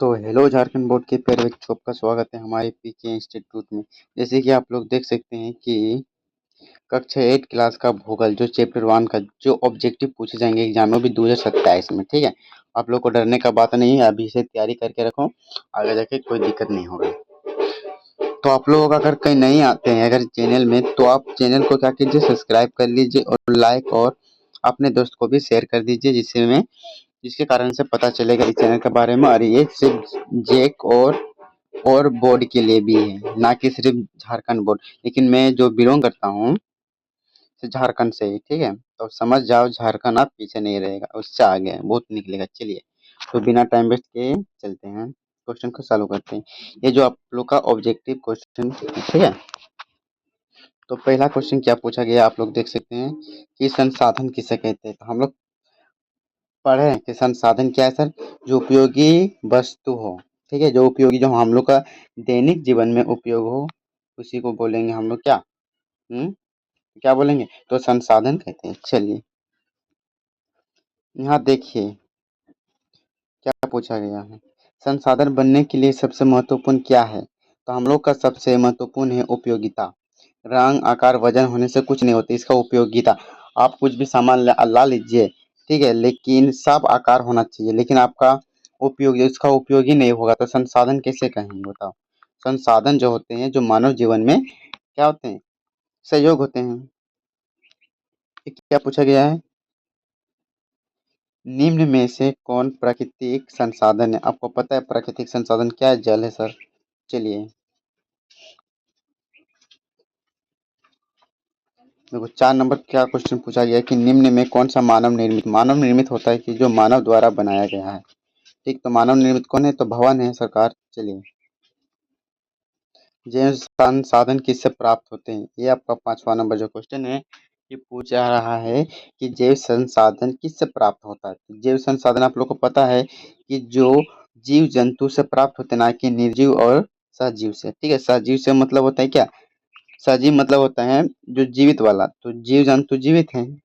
तो hello Jharkhand board के प्यारे बच्चों, आपका स्वागत है हमारे पीके इंस्टीट्यूट में। जैसे कि आप लोग देख सकते हैं कि कक्षा 8 क्लास का भूगोल जो चैप्टर 1 का जो ऑब्जेक्टिव पूछे जाएंगे एग्जाम में भी 2027 में, ठीक है। आप लोग को डरने का बात नहीं है, अभी से तैयारी करके रखो, आगे जाके कोई दिक्कत नहीं होगा। तो आप लोग अगर कहीं नहीं आते हैं अगर चैनल में, तो आप चैनल को क्या कीजिए, सब्सक्राइब कर लीजिए और लाइक और अपने दोस्त को भी शेयर कर दीजिए, जिसके कारण से पता चलेगा इस चैनल के बारे में। और ये सिर्फ जेक और बोर्ड के लिए भी है, ना कि सिर्फ झारखंड बोर्ड। लेकिन मैं जो बिलोंग करता हूँ झारखंड से ही, ठीक है। तो समझ जाओ, झारखंड आप पीछे नहीं रहेगा, उससे आगे है, बहुत निकलेगा। चलिए, तो बिना टाइम वेस्ट किए चलते हैं, क्वेश्चन को चालू करते हैं। ये जो आप लोग का ऑब्जेक्टिव क्वेश्चन, ठीक है। तो पहला क्वेश्चन क्या पूछा गया, आप लोग देख सकते हैं कि संसाधन किसे कहते हैं। तो हम लोग पढ़े हैं कि संसाधन क्या है सर, जो उपयोगी वस्तु हो, ठीक है। जो उपयोगी, जो हम लोग का दैनिक जीवन में उपयोग हो, उसी को बोलेंगे हम लोग क्या, क्या बोलेंगे, तो संसाधन कहते हैं। चलिए, यहाँ देखिए क्या पूछा गया है। संसाधन बनने के लिए सबसे महत्वपूर्ण क्या है, तो हम लोग का सबसे महत्वपूर्ण है उपयोगिता। रंग आकार वजन होने से कुछ नहीं होता, इसका उपयोगिता। आप कुछ भी सामान ला लीजिए, ठीक है, लेकिन सब आकार होना चाहिए, लेकिन आपका उपयोग, इसका उपयोग ही नहीं होगा, तो संसाधन कैसे कहेंगे बताओ। संसाधन जो होते हैं, जो मानव जीवन में क्या होते हैं, सहयोग होते हैं। ये क्या पूछा गया है, निम्न में से कौन प्राकृतिक संसाधन है। आपको पता है प्राकृतिक संसाधन क्या है, जल है सर। चलिए, देखो 4 नंबर क्या क्वेश्चन पूछा गया है कि निम्न में कौन सा मानव निर्मित होता है, कि जो मानव द्वारा बनाया गया है। ठीक, तो मानव निर्मित कौन है, तो भवन है सरकार। चलिए, जैव संसाधन किससे प्राप्त होते हैं, ये आपका 5वां नंबर जो क्वेश्चन है, ये पूछा रहा है कि जैव संसाधन किससे प्राप्त होता है। तो जैव संसाधन आप लोग को पता है कि जो जीव जंतु से प्राप्त होते हैं, ना कि निर्जीव और सहजीव से, ठीक है। सहजीव से मतलब होता है क्या, सजीव मतलब होता है जो जीवित वाला, तो जीव जंतु जीवित हैं।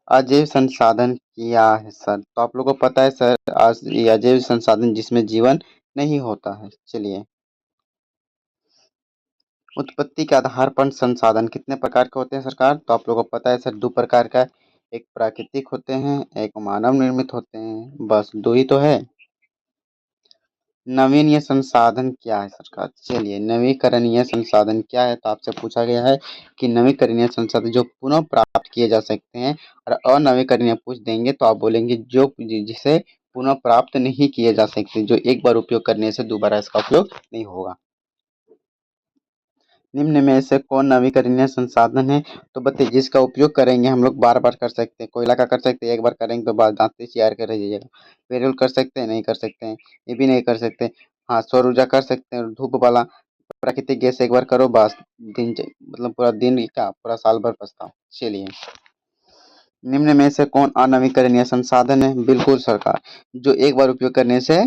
अजैव संसाधन क्या है सर, तो आप लोग को पता है सर, आज ये अजैव संसाधन जिसमें जीवन नहीं होता है। चलिए, उत्पत्ति के आधार पर संसाधन कितने प्रकार के होते हैं सरकार, तो आप लोग को पता है सर, 2 प्रकार का। एक प्राकृतिक होते हैं, एक मानव निर्मित होते हैं, बस 2 ही तो है। नवीनीय संसाधन क्या है सरकार, चलिए, नवीकरणीय संसाधन क्या है, तो आपसे पूछा गया है कि नवीकरणीय संसाधन जो पुनः प्राप्त किए जा सकते हैं। और अनवीकरणीय पूछ देंगे तो आप बोलेंगे जो जिसे पुनः प्राप्त नहीं किए जा सकते, जो एक बार उपयोग करने से दोबारा इसका उपयोग नहीं होगा। निम्न में से कौन नवीकरणीय संसाधन है, तो बताइए, जिसका उपयोग करेंगे हम लोग बार बार कर सकते हैं। कोयला का कर सकते हैं, एक बार करेंगे तो बाद दांत चियार कर रह जाइएगा। पेट्रोल कर सकते हैं, नहीं कर सकते हैं, ये भी नहीं कर सकते। हाँ, सौर ऊर्जा कर सकते हैं, धूप वाला। प्राकृतिक गैस एक बार करो बस, मतलब पूरा दिन क्या, पूरा साल भर पछताओ। चलिए, निम्न में से कौन अनवीकरणीय संसाधन है, बिल्कुल सरकार, जो एक बार उपयोग करने से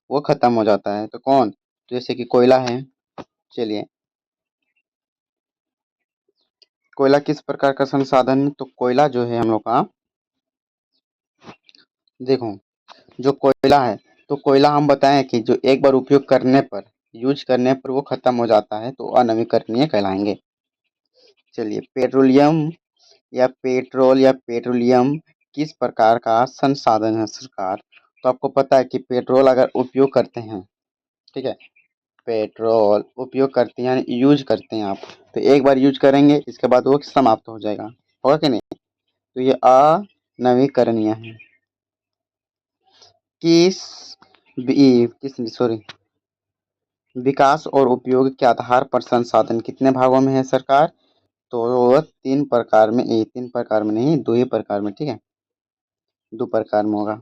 वो खत्म हो जाता है, तो कौन, तो जैसे कि कोयला है। चलिए, कोयला किस प्रकार का संसाधन है, तो कोयला जो है हम लोग का, देखो, जो कोयला है, तो कोयला हम बताएं कि जो एक बार उपयोग करने पर, यूज करने पर वो खत्म हो जाता है, तो अनवीकरणीय कहलाएंगे। चलिए, पेट्रोल या पेट्रोलियम किस प्रकार का संसाधन है सरकार, तो आपको पता है कि पेट्रोल अगर उपयोग करते हैं, ठीक है, पेट्रोल उपयोग करते हैं, यूज करते हैं आप, तो एक बार यूज करेंगे, इसके बाद वो समाप्त हो जाएगा, होगा कि नहीं, तो ये अनवीकरणीय है। किस किस सॉरी, विकास और उपयोग के आधार पर संसाधन कितने भागों में है सरकार, तो 3 प्रकार में, 3 प्रकार में नहीं, 2 ही प्रकार में, ठीक है, 2 प्रकार में होगा।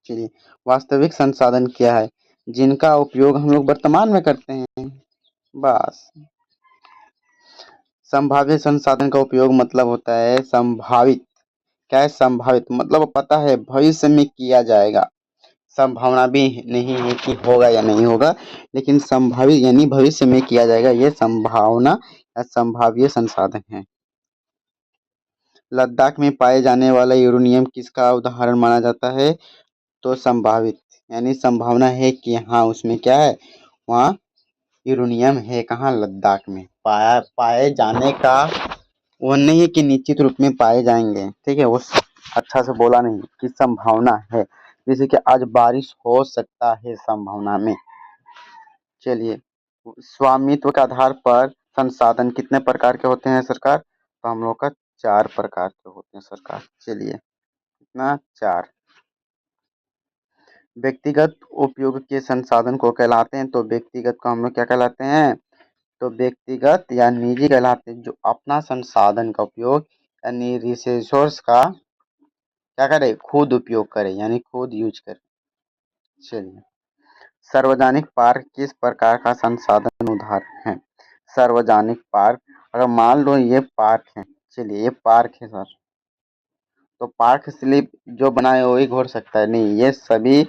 चलिए, वास्तविक संसाधन क्या है, जिनका उपयोग हम लोग वर्तमान में करते हैं, बस। संभाव्य संसाधन का उपयोग मतलब होता है संभावित, क्या है, संभावित मतलब पता है भविष्य में किया जाएगा, संभावना भी नहीं है कि होगा या नहीं होगा, लेकिन संभावित यानी भविष्य में किया जाएगा, ये संभावना या संभाव्य संसाधन है। लद्दाख में पाए जाने वाला यूरेनियम किसका उदाहरण माना जाता है, तो संभावित यानी संभावना है कि हाँ उसमें क्या है, वहाँ यूरेनियम है। कहाँ? लद्दाख में। पाए जाने का वो नहीं है कि निश्चित रूप में पाए जाएंगे, ठीक है। वो अच्छा से बोला नहीं कि संभावना है, जैसे कि आज बारिश हो सकता है संभावना में। चलिए, स्वामित्व के आधार पर संसाधन कितने प्रकार के होते हैं सरकार? तो हम लोग का 4 प्रकार के होते हैं सरकार। चलिए, कितना? 4। व्यक्तिगत उपयोग के संसाधन को कहलाते हैं, तो व्यक्तिगत को हम लोग क्या कहलाते हैं? तो व्यक्तिगत या निजी कहलाते हैं, जो अपना संसाधन का उपयोग यानी रिसोर्स का क्या करे? खुद उपयोग करे, यानी खुद यूज करे। चलिए, सार्वजनिक पार्क किस प्रकार का संसाधन उदाहरण है? सार्वजनिक पार्क, अगर मान लो ये पार्क है, चलिए ये पार्क है सर, तो पार्क स्लिप जो बनाए वही घोर सकता है? नहीं, ये सभी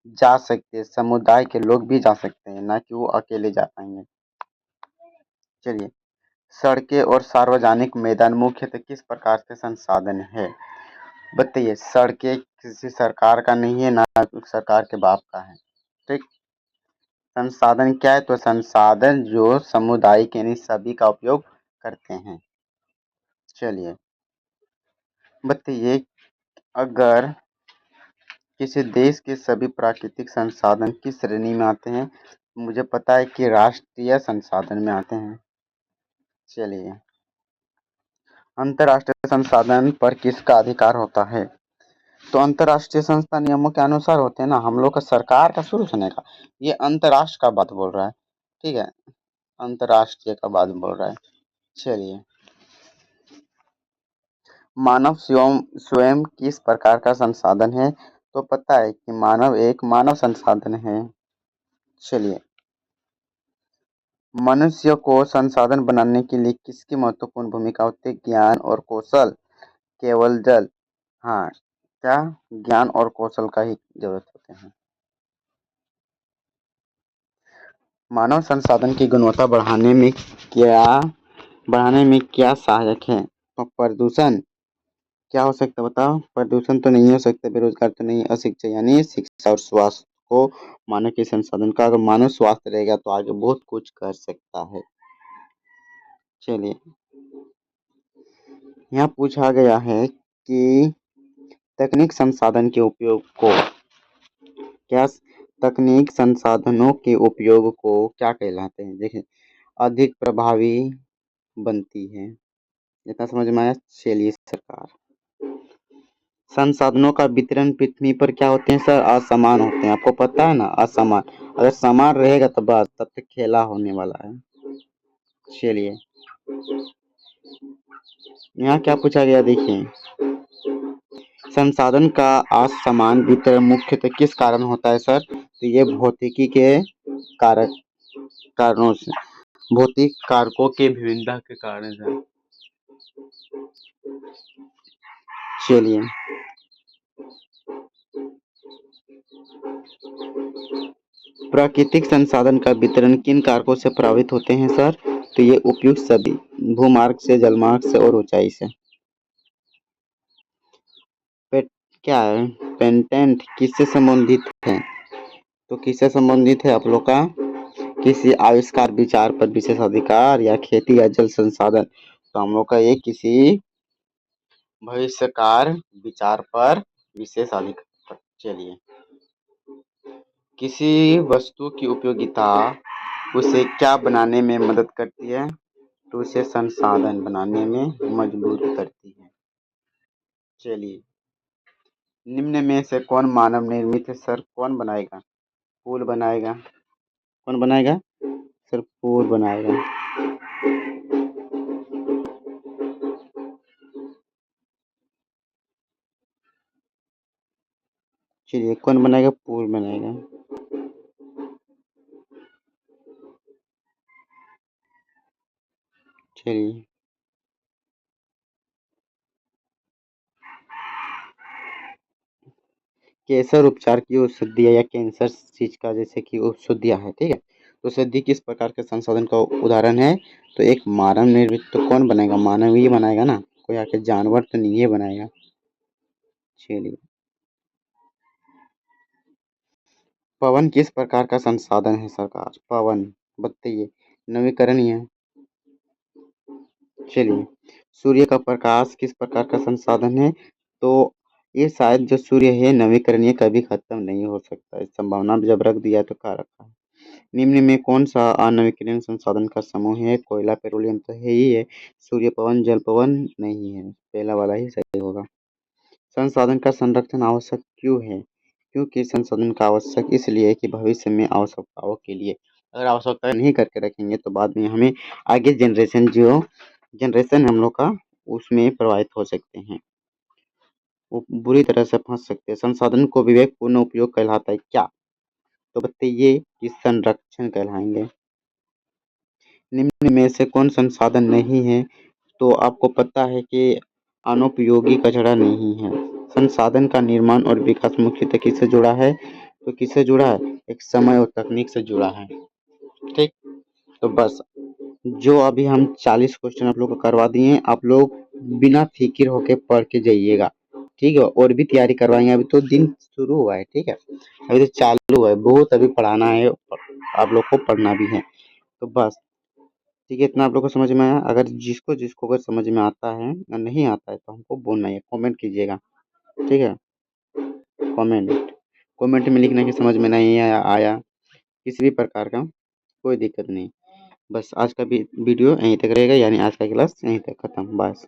जा सकते हैं, समुदाय के लोग भी जा सकते हैं, ना कि वो अकेले जा पाएंगे। चलिए, सड़कें और सार्वजनिक मैदान मुख्यतः किस प्रकार से संसाधन है? बताइए। सड़कें किसी सरकार का नहीं है, ना सरकार के बाप का है, ठीक। संसाधन क्या है? तो संसाधन जो समुदाय के यानी सभी का उपयोग करते हैं। चलिए, बताइए, अगर किसी देश के सभी प्राकृतिक संसाधन किस श्रेणी में आते हैं? मुझे पता है कि राष्ट्रीय संसाधन में आते हैं। चलिए, अंतर्राष्ट्रीय संसाधन पर किसका अधिकार होता है? तो अंतर्राष्ट्रीय संस्था नियमों के अनुसार होते हैं ना, हम लोग का सरकार का शुरू सुने का। ये अंतर्राष्ट्र का बात बोल रहा है, ठीक है, अंतर्राष्ट्रीय का बात बोल रहा है। चलिए, मानव स्वयं स्वयं किस प्रकार का संसाधन है? तो पता है कि मानव एक मानव संसाधन है। चलिए, मनुष्य को संसाधन बनाने के लिए किसकी महत्वपूर्ण भूमिका होती है? ज्ञान और कौशल, केवल जल, हाँ, क्या? ज्ञान और कौशल का ही जरूरत होते हैं। मानव संसाधन की गुणवत्ता बढ़ाने में क्या सहायक है? तो प्रदूषण क्या हो सकता है बताओ? प्रदूषण तो नहीं हो सकता, बेरोजगार तो नहीं, अशिक्षा यानी शिक्षा और स्वास्थ्य को मानव के संसाधन का, अगर मानव स्वास्थ्य रहेगा तो आगे बहुत कुछ कर सकता है। चलिए, यहाँ पूछा गया है कि तकनीक संसाधन के उपयोग को क्या तकनीक संसाधनों के उपयोग को क्या कहलाते हैं? देखिए, अधिक प्रभावी बनती है, इतना समझ में आया। चलिए सरकार, संसाधनों का वितरण पृथ्वी पर क्या होते हैं सर? असमान होते हैं, आपको पता है ना, असमान। अगर समान रहेगा तो बस तब तक खेला होने वाला है। चलिए, यहाँ क्या पूछा गया देखिए, संसाधन का असमान वितरण मुख्यतः किस कारण होता है सर? तो ये भौतिकी के कारक कारणों से, भौतिक कारकों के विभिन्नता के कारण है। चलिए, प्राकृतिक संसाधन का वितरण किन कारकों से प्रभावित होते हैं सर? तो ये उपयुक्त सभी, भूमार्ग से, जलमार्ग से और ऊंचाई से। क्या है? पेटेंट किससे संबंधित है? तो किससे संबंधित है आप लोग का? किसी आविष्कार, विचार पर विशेष अधिकार, या खेती या जल संसाधन। तो हम लोग का ये किसी भविष्यकार विचार पर विशेष अधिकार। चलिए, किसी वस्तु की उपयोगिता उसे क्या बनाने में मदद करती है? तो उसे संसाधन बनाने में मजबूर करती है। चलिए, निम्न में से कौन मानव निर्मित है सर? कौन बनाएगा? पुल बनाएगा। कौन बनाएगा सर? पुल बनाएगा। चलिए, कौन बनाएगा? पुल बनाएगा। चलिए, कैंसर उपचार की औषधियाँ या कैंसर चीज का जैसे कि औषधियाँ है, ठीक है। तो औषधि किस प्रकार के संसाधन का उदाहरण है? तो एक मानव निर्मित, तो कौन बनाएगा? मानव ही बनाएगा ना, कोई आके जानवर तो नहीं है बनाएगा। चलिए, पवन किस प्रकार का संसाधन है सरकार? पवन बताइए। नवीकरणीय। चलिए। सूर्य का प्रकाश किस प्रकार का संसाधन है? तो ये शायद जो सूर्य है नवीकरणीय कभी खत्म नहीं हो सकता। इस संभावना जब रख दिया तो क्या रखा है? निम्न में कौन सा अनवीकरणीय संसाधन का समूह है? कोयला, पेट्रोलियम तो है ही है। सूर्य पवन, जल पवन नहीं है। पहला वाला ही सही होगा। संसाधन का संरक्षण आवश्यक क्यों है? क्योंकि संसाधन का आवश्यक इसलिए है कि भविष्य में आवश्यकताओं के लिए अगर आवश्यकता नहीं करके रखेंगे तो बाद में हमें आगे जनरेशन हम लोग का उसमें प्रभावित हो सकते हैं, वो बुरी तरह से फंस सकते हैं। संसाधन को विवेकपूर्ण उपयोग कहलाता है क्या? तो बताइए कि संरक्षण कहलाएंगे। निम्न में से कौन संसाधन नहीं है? तो आपको पता है कि अनुपयोगी कचरा नहीं है। संसाधन का निर्माण और विकास मुख्यतः किससे जुड़ा है? तो किससे जुड़ा है? एक समय और तकनीक से जुड़ा है। ठीक। तो बस जो अभी हम 40 क्वेश्चन आप लोग को करवा दिए हैं, आप लोग बिना फिक्र होके पढ़ के जाइएगा। ठीक है। और भी तैयारी करवाएंगे। अभी तो दिन शुरू हुआ है। ठीक है। अभी तो चालू है। बहुत अभी पढ़ाना है। आप लोग को पढ़ना भी है। तो बस ठीक है। इतना आप लोग को समझ में आया? अगर जिसको अगर समझ में आता है या नहीं आता है तो हमको बोलना है, कमेंट कीजिएगा। ठीक है। कमेंट में लिखना कि समझ में नहीं आया किसी भी प्रकार का कोई दिक्कत नहीं। बस आज का वीडियो यहीं तक रहेगा, यानी आज का क्लास यहीं तक खत्म। बस।